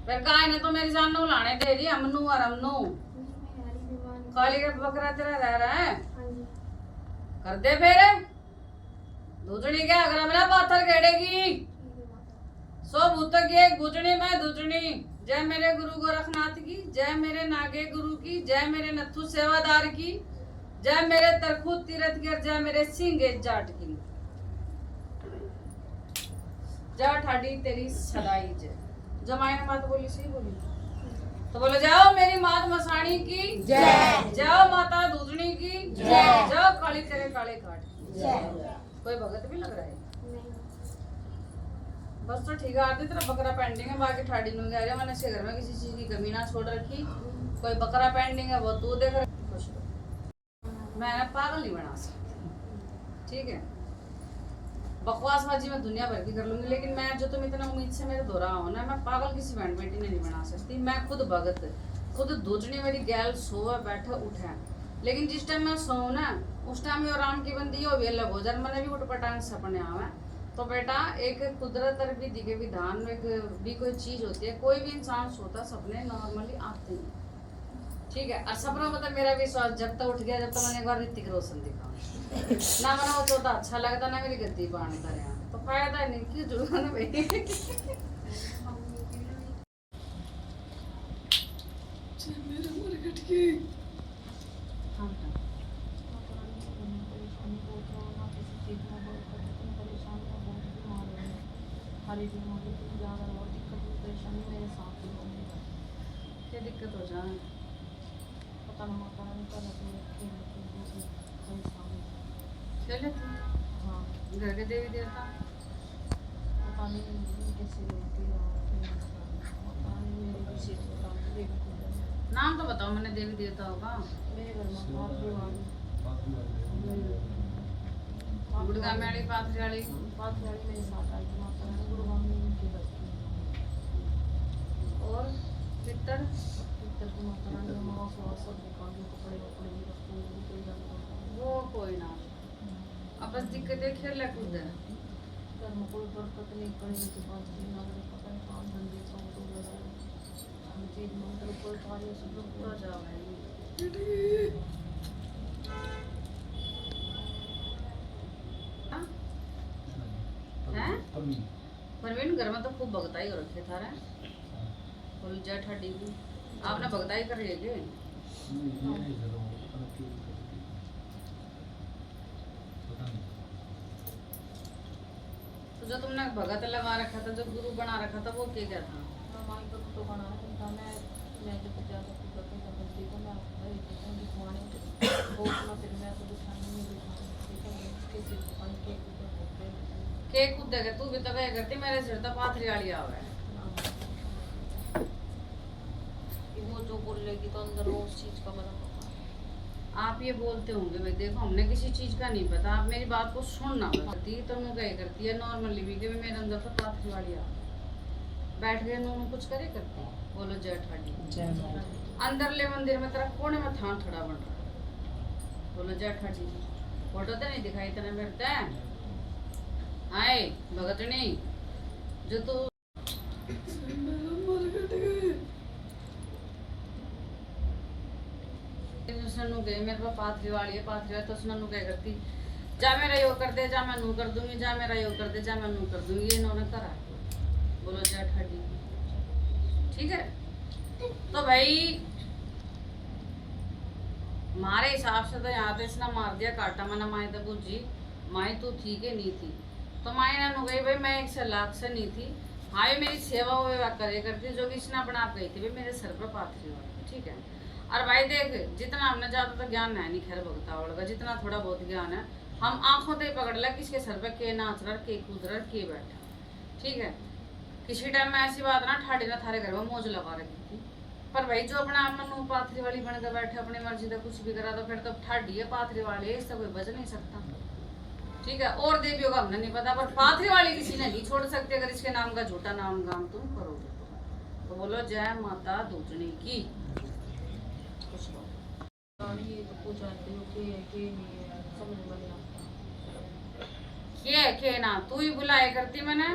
फिर गाय ने तो मेरी जान नो लाने दे रही, हमनू और हमनू। काली का बकरा तेरा रह रहा है, कर दे फिर दूजनी के अगर मेरा पाथर गेड़ेगी। सो भूत की एक भुजनी में दूजनी। जय मेरे गुरु गोरखनाथ की, जय मेरे नागे गुरु की, जय मेरे नथु सेवादार की, जय मेरे तरखू तीरथ की, और जय मेरे सिंह जाट की। जय ठाडी तेरी सदाई जय। जमाई ने बात बोली, सही बोली तो बोलो जाओ मेरी मात मसाणी की जय, जाओ माता दूधनी की जय, जाओ काली तेरे काले घाट की जय। कोई भगत भी लग रहा है? बस तो ठीक है आरती, तेरा बकरा पेंडिंग है, बाकी ठाडी नु कह रहे मैंने इसके घर में किसी चीज की कमी ना छोड़ रखी। कोई बकरा पेंडिंग है वो तू देख खुश रहो। मैं पागल नहीं बना सकती, ठीक है? बकवासबाजी मैं दुनिया भर की कर लूंगी, लेकिन मैं जो तुम इतना उम्मीद से मेरे दोहरा हो ना, मैं पागल किसी बहन बेटी ने नहीं बना सकती। मैं खुद भगत, खुद दूजनी मेरी गैल सोवे बैठे उठे, लेकिन जिस टाइम मैं सोऊं ना उस टाइम ये राम की बंदी हो भी अलग हो जाए, मैंने भी उठपटांग सपने आवे। तो बेटा एक कुदरत और विधि के विधान में भी कोई चीज होती है, कोई भी इंसान सोता सपने नॉर्मली आते हैं, ठीक है? और सपना मतलब मेरा विश्वास जब तक उठ गया, जब तक मैंने एक बार ऋतिक रोशन दिखा ना, मैंने वो चौथा अच्छा लगता ना मेरी गद्दी बांधता रहा, तो फायदा नहीं क्यों जुड़वा ना भाई। क्या दिक्कत हो जाए? पता ना माता रानी का चले तू हाँ घर के देवी देवता पता नहीं कैसे रहती है, पता नहीं मेरे किसी को पता नहीं। नाम तो बताओ मैंने देवी देवता होगा। मेरे घर में बहुत बीमारी, गुड़गा में वाली पाथरी वाली वाली मेरे साथ आई थी माता रानी, गुरुगाम में उनकी बस्ती और पितर की माता रानी हमारा स्वास्थ्य सब निकाल के कपड़े वपड़े भी रखते हैं, भी कोई जाता वो कोई ना, अब बस दिक्कतें खेल कूद है। घर में कोई बरकत नहीं पड़ेगी तो बात भी ना करे, पता नहीं काम धंधे सब तो हर चीज में मतलब कोई कार्य सब लोग तो जाओ भाई। हाँ? हैं? परवीन घर में तो खूब भगताई हो रखे था रे, बोल जय ठाडी की आपने भगताई कर रही है क्या? तो जो तुमने भगत लगा रखा था, जो गुरु बना रखा था, वो क्या था? माई को तो बना था मैं जब ज़्यादा कुछ करती था बच्ची को मैं दिखवाने वो अपना फिर मैं तो दिखाने नहीं दिखाने किसी दुकान के ऊपर होते के कूद देगा तू भी तो क्या करती, मेरे सिर तो पाथरी वाली आवे बोलेगी तो अंदर वो उस चीज का पता होगा। आप ये बोलते होंगे भाई देखो हमने किसी चीज का नहीं पता, आप मेरी बात को सुनना करती तो मैं क्या करती है नॉर्मली भी कि मेरे अंदर तो पाथरी वाली आ बैठ गए नूनू कुछ करे करती बोलो जय ठाडी अंदर ले मंदिर में तेरा कोने में थान थड़ा बन रहा बोलो जय ठाडी फोटो तो नहीं दिखाई तेने मेरे आए भगतनी जो तू सन्नू गए मेरे पास पाथरी वाली है पाथरी वाली तो सन्नू क्या करती जा मेरा यो कर दे जा मैं नू कर दूंगी जा मेरा यो कर दे जा मैं नू कर दूंगी ये इन्होंने करा बोलो जय ठाडी ठीक है। तो भाई हमारे हिसाब से तो यहाँ पे इसने मार दिया काटा मना माए तो बुझी माई तू थी के नहीं थी तो माई ना नु गई भाई मैं 1 लाख से नहीं थी हाँ ये मेरी सेवा वेवा करे करती जो कि इसने अपने आप गई थी भाई मेरे सर पर पाथरी वाली ठीक है। और भाई देख जितना हमने ज्यादा तो ज्ञान है नहीं खैर भगता वाला जितना थोड़ा बहुत ज्ञान है हम आंखों से पकड़ लिया किसके सर पे के नाच रहा के कूद रहा के बैठा ठीक है। किसी टाइम में ऐसी बात ना ठाडी ना थारे घर में मौज लगा रखी थी पर भाई जो अपने आप में पाथरी वाली बन के बैठे अपनी मर्जी का कुछ भी करा तो फिर तो ठाडी है पाथरी वाली है इससे कोई बच नहीं सकता ठीक है। और देवियों का हमने नहीं पता पर पाथरी वाली किसी ने नहीं छोड़ सकते अगर इसके नाम का झूठा नाम गाम तुम करोगे तो बोलो जय माता दूतनी की कुछ लोग ये तो पूछाते हो कि नहीं है समझ में नहीं आता के ना तू ही बुलाए करती मैंने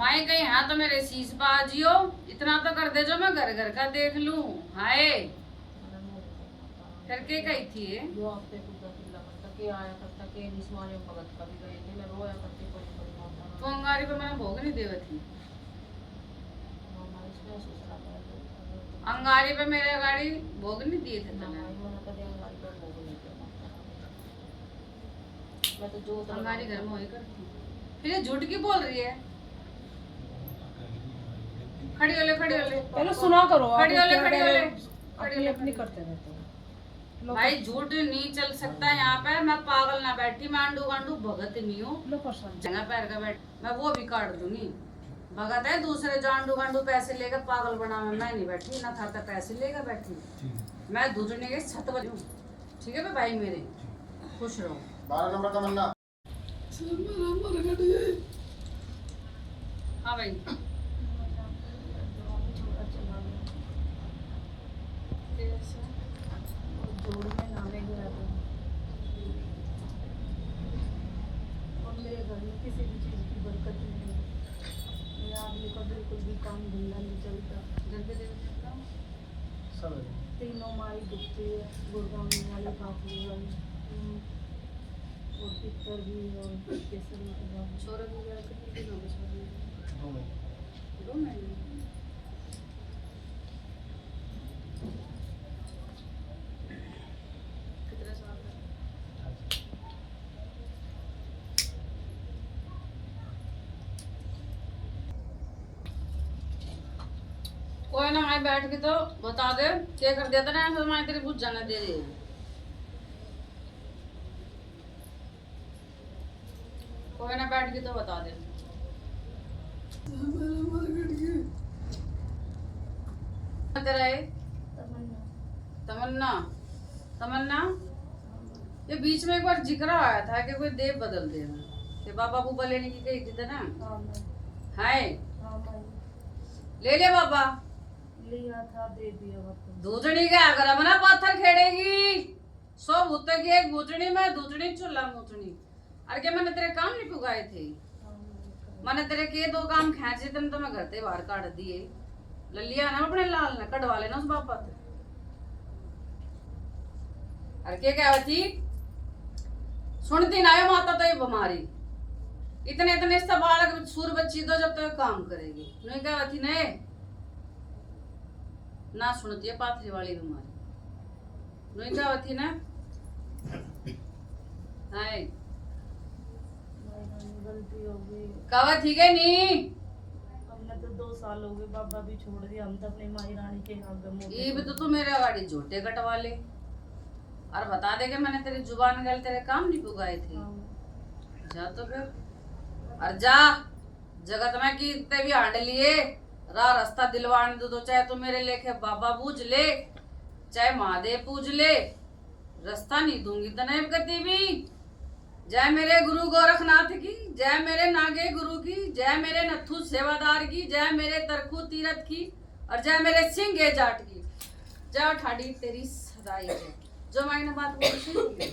माई गई हाँ तो मेरे शीश पा जियो इतना तो कर दे जो मैं घर घर का देख लूं हाय करके गई थी ये जो आपसे पूछा चिल्ला करता के आया करता के निस्वाने भगत कभी गए थे मैं रोया करती कोई कोई माता तो अंगारी पे मैंने भोग नहीं देवे थी हमारे इसमें सोचना पड़ा अंगारी पे मेरे गाड़ी भोग नहीं दिए थे ना तूने भाई मैंने कभी अंगारी पर भोग नहीं किया मैं तो जो अंगारी घर में वही करती फिर ये झूठ की बोल रही है खड़ी हो ले पहले सुना करो आप, खड़ी हो ले क्या खड़ी हो ले अपनी अपनी करते रहते हो भाई झूठ नहीं चल सकता यहाँ पे मैं पागल ना बैठी मैं आंडू गांडू भगत नहीं हूँ लो पसंद जगह पैर का बैठ मैं वो भी काट दूंगी भगत है दूसरे जो आंडू गांडू पैसे लेकर पागल बना मैं नहीं बैठी ना खाता पैसे लेकर बैठी मैं दूसरे के छत पर हूँ ठीक है भाई मेरे खुश रहो 12 नंबर का मन्ना हाँ भाई जोड़ में नामे गया था और मेरे घर में किसी भी चीज़ की बरकत नहीं है मेरे आदमी का बिल्कुल भी काम धंधा नहीं चलता घर पे देवता सब तीनों माई दुखती है गुड़गांव वाली पापड़ी वाली और पितर भी और केसर भी छोरे को गया कितने दिन हो गए छोरे 2 महीने 2 महीने कितने साल का कोई ना मैं बैठ के तो बता दे क्या कर दिया था ना फिर मैं तेरी पूछ जाना दे रही है कोई ना बैठ के तो बता दे तेरा है तमन्ना तमन्ना ये बीच में एक बार जिक्र आया था कि कोई देव बदल देना कि बाबा बूबा लेने की कही थी ना हाय ले ले बाबा लिया था दे दिया वापस दूधनी का अगर मना पत्थर खेड़ेगी सो भूत की एक भूतनी में दूधनी चुल्ला मूतनी अरे क्या मैंने तेरे काम नहीं पुगाए थे मैंने तेरे के 2 काम खेचे थे तो मैं घर से बाहर काट दिए ललिया ना अपने लाल ने कटवा लेना उस बापा से अरे क्या होती सुनती ना है माता तो ये बीमारी इतने इतने से बालक सूर बच्ची दो जब तक काम करेगी नहीं क्या होती ने ना सुनती है पाथरी वाली बीमारी नहीं क्या होती ना हाय गलती हो गई कावा ठीक है नहीं हमने तो 2 साल हो गए बाबा भी छोड़ दिया हम तो अपनी माई रानी के आगे ये भी तो तू मेरे गाड़ी झूठे कटवा ले और बता दे कि मैंने तेरी जुबान गल तेरे काम नहीं पुगाए थे जा तो फिर और जा जगत में की इतने भी हांड लिए रास्ता दिलवाने दो, तो चाहे तो मेरे लेके बाबा पूज ले, चाहे महादेव पूज ले, रास्ता नहीं दूंगी तनेब गति भी। जय मेरे गुरु गोरखनाथ की, जय मेरे नागे गुरु की, जय मेरे नथु सेवादार की, जय मेरे तरखू तीरथ की, और जय मेरे सिंगे जाट की। जय ठाडी तेरी सदाई जय। जो मैंने बात बोली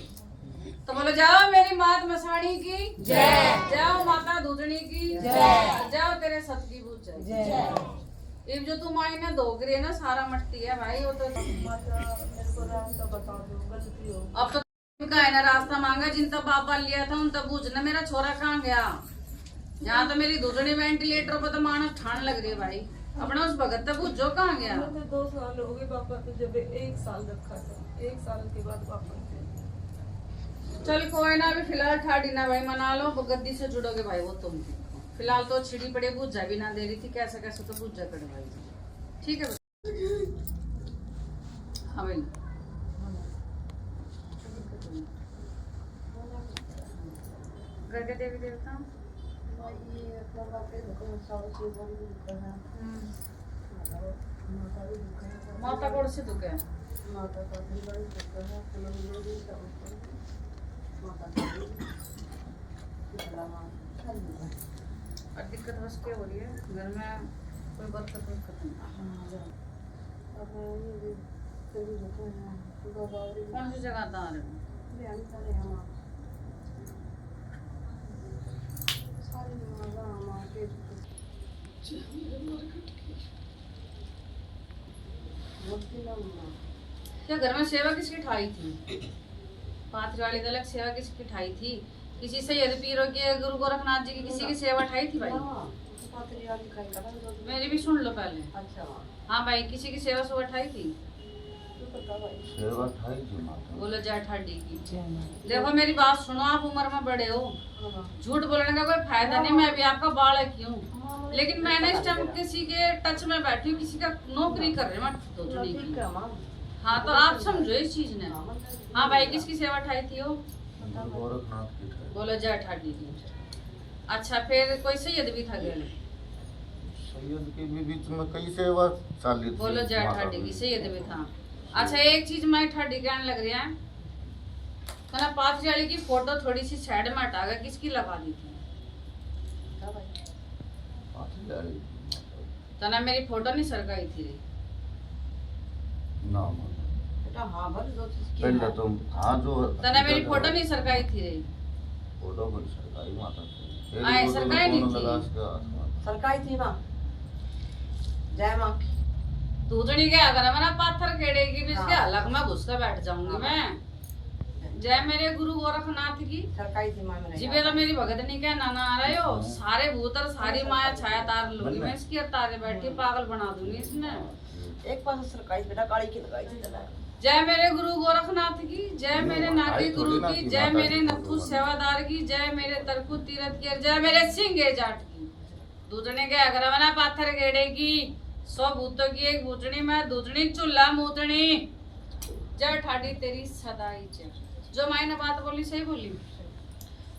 तो बोलो, जाओ मेरी मात मसाणी की जय, जाओ माता दूधनी की जय, जाओ तेरे सत की बूझ जय। अब जो तू मायने दोगरे ना सारा मटती है भाई, वो तो माता मेरे को रास्ता बता दो, गलती हो। अब तो का है ना रास्ता मांगा, जिन तब बापा लिया था उन तब बूझना मेरा छोरा कहाँ गया। यहाँ तो मेरी दूधनी वेंटिलेटर पर तो मानस ठान लग रही है भाई, अपना उस भगत तक बूझो कहाँ गया। मैंने 2 साल हो गए पापा तो, जब 1 साल रखा था, 1 साल के बाद पापा थे। चल कोई ना, अभी फिलहाल ठाडी ना भाई मना लो, गद्दी से जुड़ोगे भाई वो तुम। फिलहाल तो छिड़ी पड़े बूझा भी ना दे रही थी, कैसे कैसे तो बूझा कर भाई। ठीक है हाँ भाई। घर के देवी देवता ये अपना बापे दुकान साउथ से बड़ी दुकान है। माता भी दुकान है। माता कौन से दुख है? माता का भी बड़ी दुकान है, फूलों भी सब माता का भी कितना मां और दिक्कत बस क्या हो रही है घर में, कोई बरकत नहीं। अब ये भी तेरी दुकान है, सुबह बावरी कौन सी जगह था आ रहे हो? ले आनी सारे हम सारी मां मां के क्या घर में सेवा किसकी ठाई थी? पात्र वाली गलत सेवा किसकी ठाई थी? किसी से यदि पीरो के गुरु गोरखनाथ जी की किसी की सेवा ठाई थी भाई? मेरी भी सुन लो पहले। अच्छा हाँ भाई, किसी की सेवा सुबह ठाई थी? सेवा ठाई थी माता। बोलो जय ठाडी की। देखो मेरी बात सुनो, आप उम्र में बड़े हो, झूठ बोलने का कोई फायदा नहीं। मैं भी आपका बालक ही हूँ, लेकिन मैंने इस टाइम किसी के टच में बैठी हूँ, किसी का नौकरी कर रहे हैं। हाँ तो आप समझो इस चीज ने। हाँ भाई, किसकी सेवा ठाई थी हो? गुरु गोरखनाथ की ठाई। बोलो जय ठाडी की। अच्छा, फिर कोई सैयद भी था गले? सैयद के भी बीच में कई सेवा चाली थी। बोलो जय ठाडी की, सैयद भी था। अच्छा, एक चीज मैं ठाडी कहने लग रही है, तो ना पाथरी वाली की फोटो थोड़ी सी साइड में हटा कर किसकी लगा दी थी? पाथरी वाली तो ना मेरी फोटो नहीं सरकाई थी रे? ना माता। बेटा हाँ भर दो चीज की पहले तुम हाँ जो तो ना मेरी फोटो नहीं सरकाई थी रे? फोटो को सरकारी माता से आए सरकाई नहीं थी। लगा के हाथ सरकारी थी माँ। जय माँ। दूधनी क्या करे मना पाथर केड़े की भी इसके हलक में घुस कर बैठ जाऊंगी मैं। जय मेरे गुरु गोरखनाथ की। सरकारी थी माँ मैंने। जीवे तो मेरी भगत नहीं क्या नाना आ रहे हो, सारे भूतर सारी माया छाया तार लूंगी मैं इसकी, और तारे बैठी पागल बना दूंगी इसने। एक पास सरकारी बेटा काली की लगाई थी जला। जय मेरे गुरु गोरखनाथ की, जय मेरे नागे गुरु की, जय मेरे नथु सेवादार की, जय मेरे तरकू तीरथ की, और जय मेरे सिंगे जाट की। दूधने के अगर मना पाथर गेड़े की, 100 भूतों की एक भूतनी में दूधनी चूल्हा मूतनी। जय ठाडी तेरी सदाई जय। जो मायने बात बोली सही बोली।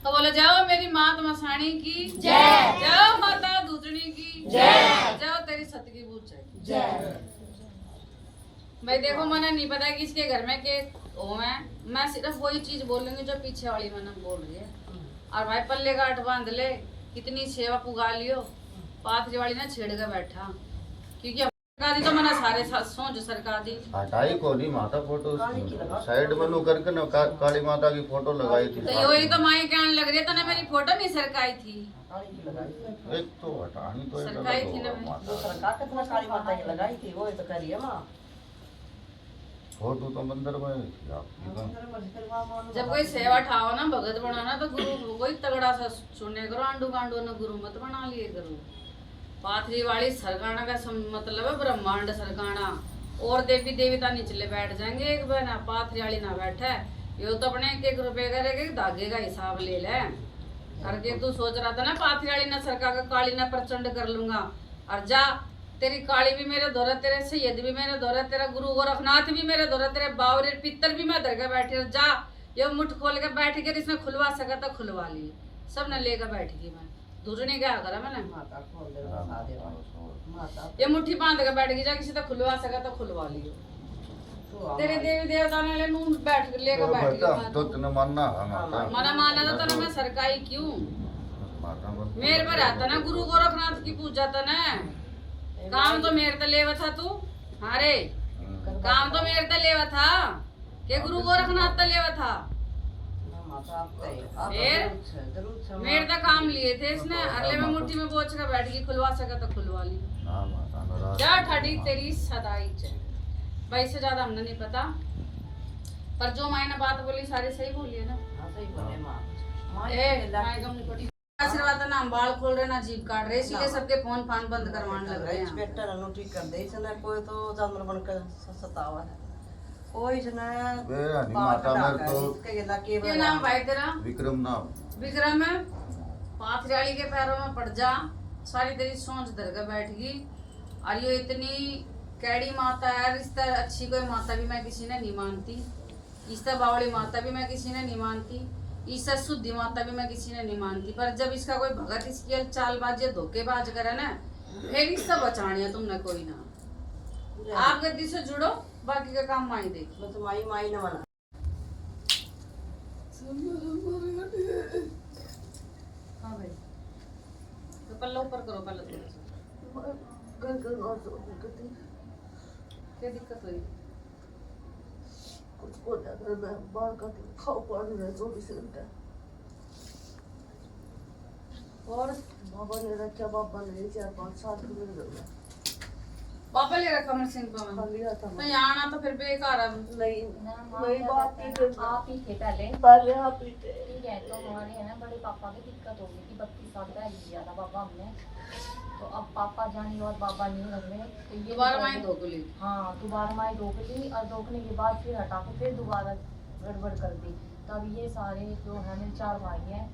तो बोले जाओ मेरी मात मसाणी की जय, जाओ माता दूधनी की जय, जाओ तेरी सत की बूझ जय। भाई देखो, मैंने नहीं पता किसके घर में के हो मैं सिर्फ वही चीज बोलूंगी जो पीछे वाली मैंने बोल रही है। और भाई पल्ले गांठ बांध ले, कितनी सेवा पुगा लियो, पाथरी वाली ना छेड़ कर बैठा, क्योंकि सरकार दी तो मैंने सारे सोच सरकार दी। हटाई को नहीं माता फोटो साइड में नु करके ना काली माता की फोटो लगाई थी। तो यही तो माई कहने लग रही है, तो ना मेरी फोटो नहीं सरकाई थी। काली की लगाई। एक तो हटानी तो सरकाई थी ना जो सरकार कितना काली माता की लगाई थी वो तो करिए माँ। फोटो तो मंदिर में थी आपकी तो। जब कोई सेवा ठाओ ना, भगत बनाना, तो गुरु कोई तगड़ा सा सुने करो, आंडू गांडू ना गुरु मत बना लिए करो। पाथरी वाली सरगाना का मतलब है ब्रह्मांड सरगाना, और देवी देवता निचले बैठ जाएंगे, एक बना पाथरी वाली ना बैठे। यो तो अपने 1 रुपए का एक धागे का हिसाब ले ले करके तू सोच रहा था ना पाथरी वाली ना सरका का काली ना प्रचंड कर लूंगा, और जा तेरी काली भी मेरे दौरा, तेरे सैयद भी मेरे दौरा, तेरा गुरु गोरखनाथ भी मेरे दौरा, तेरे बावरे पित्तर भी मैं धर के बैठी, और जा ये मुठ खोल के बैठ के इसने खुलवा सका तो खुलवा लिए, सब ने लेकर बैठ गई मैं। दूसरे क्या करा मैंने माता खोल दे बता दे माता ये मुट्ठी बांध के बैठ गई जा किसी तो खुलवा सका तो खुलवा लियो तू तेरे देवी देवता ने नून बैठ के लेकर बैठ बेटा गया तो तने मानना है माता मना माना था तो मैं सरकारी क्यों माता बस मेरे पर आता ना गुरु गोरखनाथ की पूजा था ना काम तो मेरे तो लेवा था तू हारे काम तो मेरे तो लेवा था के गुरु गोरखनाथ तो लेवा था माता आप फिर? जरूर मेरे तो काम लिए थे इसने अगले में मुट्ठी में बोझ कर बैठ गई खुलवा सका तो खुलवा ली ना माता नाराज जा ठाडी तेरी सदाई चल भाई से ज्यादा हमने नहीं पता पर जो मायने बात बोली सारी सही बोली है ना हाँ सही बोले माँ ए माय गम निकोटी आशीर्वाद ना हम बाल खोल रहे ना जीभ काट रहे इसलिए सबके फोन फान बंद करवाने लग रहे हैं इंस्पेक्टर अनु ठीक कर दे इसने कोई तो जानवर बनकर सतावा है कोई जना मेरा नहीं माता मेरे तो इसके इलाके ये नाम भाई तेरा विक्रम नाम विक्रम है पाथरियाली के पैरों में पड़ जा सारी तेरी सोच धर के बैठ गई और ये इतनी कैडी माता है इस तरह अच्छी कोई माता भी मैं किसी ने नहीं मानती इस तरह बावड़ी माता भी मैं किसी ने नहीं मानती इस तरह शुद्धि माता भी मैं किसी ने नहीं मानती पर जब इसका कोई भगत इसकी चालबाज या धोखेबाज करे ना फिर इससे बचानी है तुमने कोई ना आप गद्दी से जुड़ो बाकी का काम माई देख बस माई माई न मना हाँ भाई तो पल्ला ऊपर करो पहले थोड़ा सा क्या दिक्कत हुई कुछ को अगर मैं बाल का खाओ पड़ रहा 24 घंटे और बाबा ने रखा बाबा ने 4-5 साल की मिल गया पापा ले रखा अमर सिंह पवन खा लिया था तो यहाँ आना तो फिर बेकार है नहीं वही बात नहीं करना आप ही थे पहले पहले आप ही थे ठीक है तो हमारे है ना बड़े पापा की दिक्कत हो गई थी 32 साल का लिया था पापा हमने तो अब पापा जाने और बाबा नहीं लग रहे तो ये दोबारा माई धोख ली हाँ दोबारा माई रोक ली और रोकने के बाद फिर हटा के फिर दोबारा गड़बड़ कर दी तब ये सारे जो है मेरे 4 भाई हैं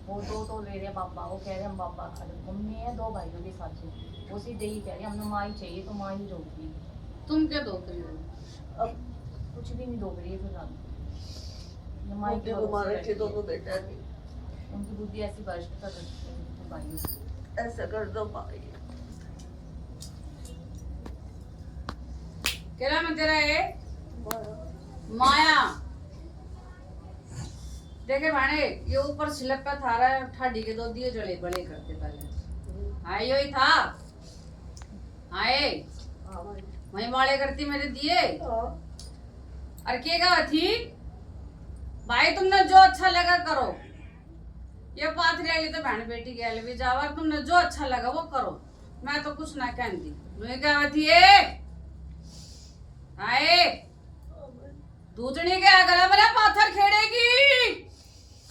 वो 2 तो ले रहे पापा वो कह रहे हम पापा मम्मी है 2 भाइयों के साथ वो सीधे ही कह रहे हमने माई चाहिए तो माई ही रोक ली तुम क्या धोख रही हो अब कुछ भी नहीं रोक रही है फिर माई उनके हमारे के दोनों बेटा भी उनकी बुद्धि ऐसी बर्स्ट कर भाई ऐसा कर दो भाई क्या नाम है तेरा ये माया देखे भाने ये ऊपर स्लिप पे था रहा है ठाडी के 2 दिए जले बड़े करते पहले हाँ यो ही था हाय वही वाले करती मेरे दिए और क्या थी भाई तुमने जो अच्छा लगा करो ये पाथरियाली तो बहन बेटी गैल भी जावा तुमने जो अच्छा लगा वो करो मैं तो कुछ ना कहती मुझे क्या थी आए दूतनी के अगर मेरा पाथर खेड़ेगी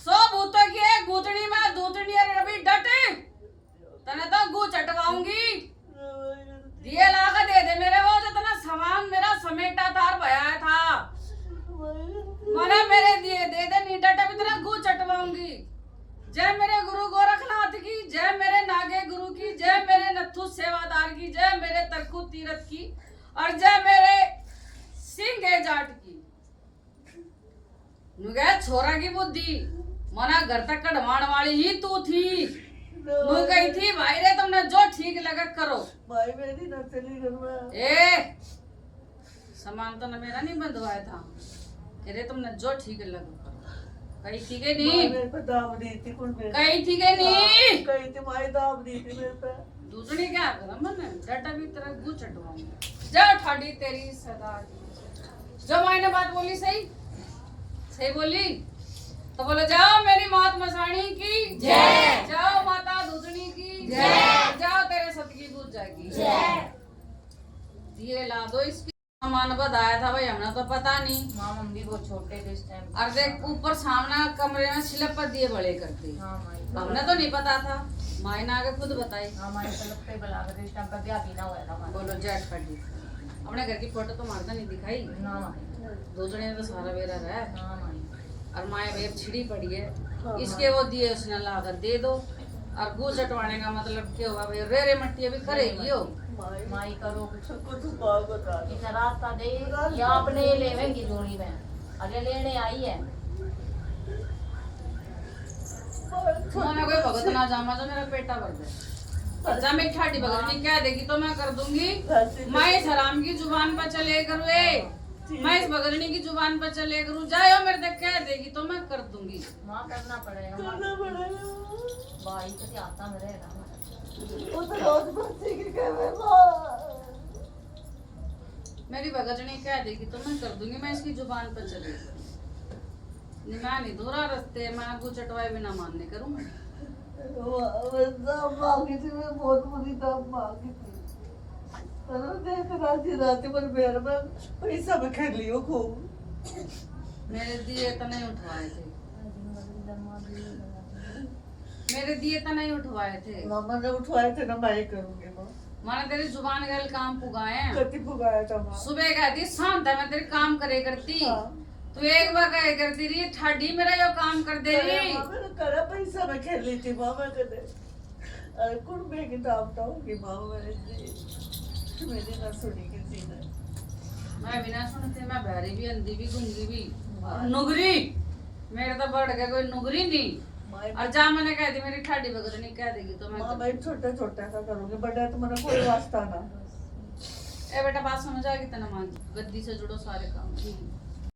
100 भूतों की एक गूतनी में दूतनी रवि डट तने तो गू चटवाऊंगी दिए लागा दे दे मेरे वो जितना सामान मेरा समेटा तार भया था मना मेरे दिए दे दे नहीं डट अभी तेरा गू चटवाऊंगी जय मेरे गुरु गोरखनाथ की जय मेरे नागे गुरु की जय मेरे नथु सेवादार की जय मेरे तरकू तीरथ की और जय मेरे सिंह जाट की नुगे छोरा की बुद्धि मना घर तक कढ़वाण वाली ही तू थी नु गई थी भाई रे तुमने जो ठीक लगा करो भाई मेरी न चली घर में ए सामान तो न मेरा नहीं बंधवाया था कह रहे तुमने जो ठीक लगा करो कही थी के नहीं मेरे पे दाब दी थी कुल में कही थी के नहीं कही थी माई दाब दी थी मेरे पे दूसरी क्या करा मैंने डाटा भी तरह गु चटवाऊंगा जा ठाडी तेरी सदा जो मैंने बात बोली सही बोली तो बोलो जाओ मेरी मात मसाणी की जय जाओ माता दूधनी की जय जाओ तेरे सत की दूध जाएगी जय दिए ला दो इसकी सामान बताया था भाई हमने तो पता नहीं माँ मम्मी वो छोटे थे इस टाइम और देख ऊपर सामने कमरे में स्लिप पर दिए बड़े करते हाँ माई हमने तो नहीं पता था माई ने आगे खुद बताई हाँ माई तलब पे बुला कर इस टाइम का ब्याह भी ना हुआ था हमारा बोलो जय ठाडी अपने घर की फोटो तो मारता नहीं दिखाई ना माई दूसरे ने तो सारा बेरा रहा है हाँ माई और माए बेर छिड़ी पड़ी है इसके वो दिए उसने ला कर दे दो और गू चटवाने का मतलब क्या हुआ भाई रे मट्टी अभी करेगी हो माई करो कुछ कुछ बात बता दो इतना रास्ता दे या अपने लेवेंगी जोड़ी में अरे लेने आई है मैं कोई भगत ना जामा जो मेरा पेटा भर दे। जब मैं ठाडी भगत नहीं कह देगी तो मैं कर दूंगी। मैं इस हराम की जुबान पर चले करूँ, मैं इस भगतनी की जुबान पर चले करूँ, जाओ मेरे तक कह देगी तो मैं कर दूंगी। माँ करना पड़ेगा, करना पड़ेगा। भाई तो आता में रहेगा हमारा। वो तो रोज बच्चे की कहे माँ। मेरी भगतनी कह देगी तो मैं कर दूंगी, मैं इसकी जुबान पर चले करूँ। मैं नहीं दूरा रस्ते मैं आगू चटवाए बिना मानने करूँ। मांगी थी मैं, बहुत बुरी दाम मांगी थी। देख राजी राती पर मेरे में पैसा में खेल लियो खूब। मेरे दिए तो नहीं उठवाए थे, मेरे दिए तो नहीं उठवाए थे। मामा ने उठवाए थे ना, मैं करूंगी माँ। मैंने तेरी जुबान गल काम पुगाए हैं। कति पुगाया था माँ। सुबह कहती शाम तक मैं तेरे काम करे करती, तू एक बार कहे करती रही ठाडी मेरा यो काम कर दे रही। मैंने करा पैसा में खेल ली थी माँ मैं कदे। अरे कुर्बे की दाम तो होगी माँ मैंने ना सुनी किसी ने। मैं बिना सुनते मैं बहरी भी अंधी भी गूंगी भी नुगरी मेरे तो बढ़ गया कोई नुगरी नहीं। और जा मैंने कह दी मेरी ठाडी भगत नहीं कह देगी तो माँ मैं मैं छोटा छोटा सा करूँगी, बड़ा तो मेरा कोई वास्ता ना। ए बेटा बात समझ आ गई तना मां, गद्दी से जुड़ो सारे काम।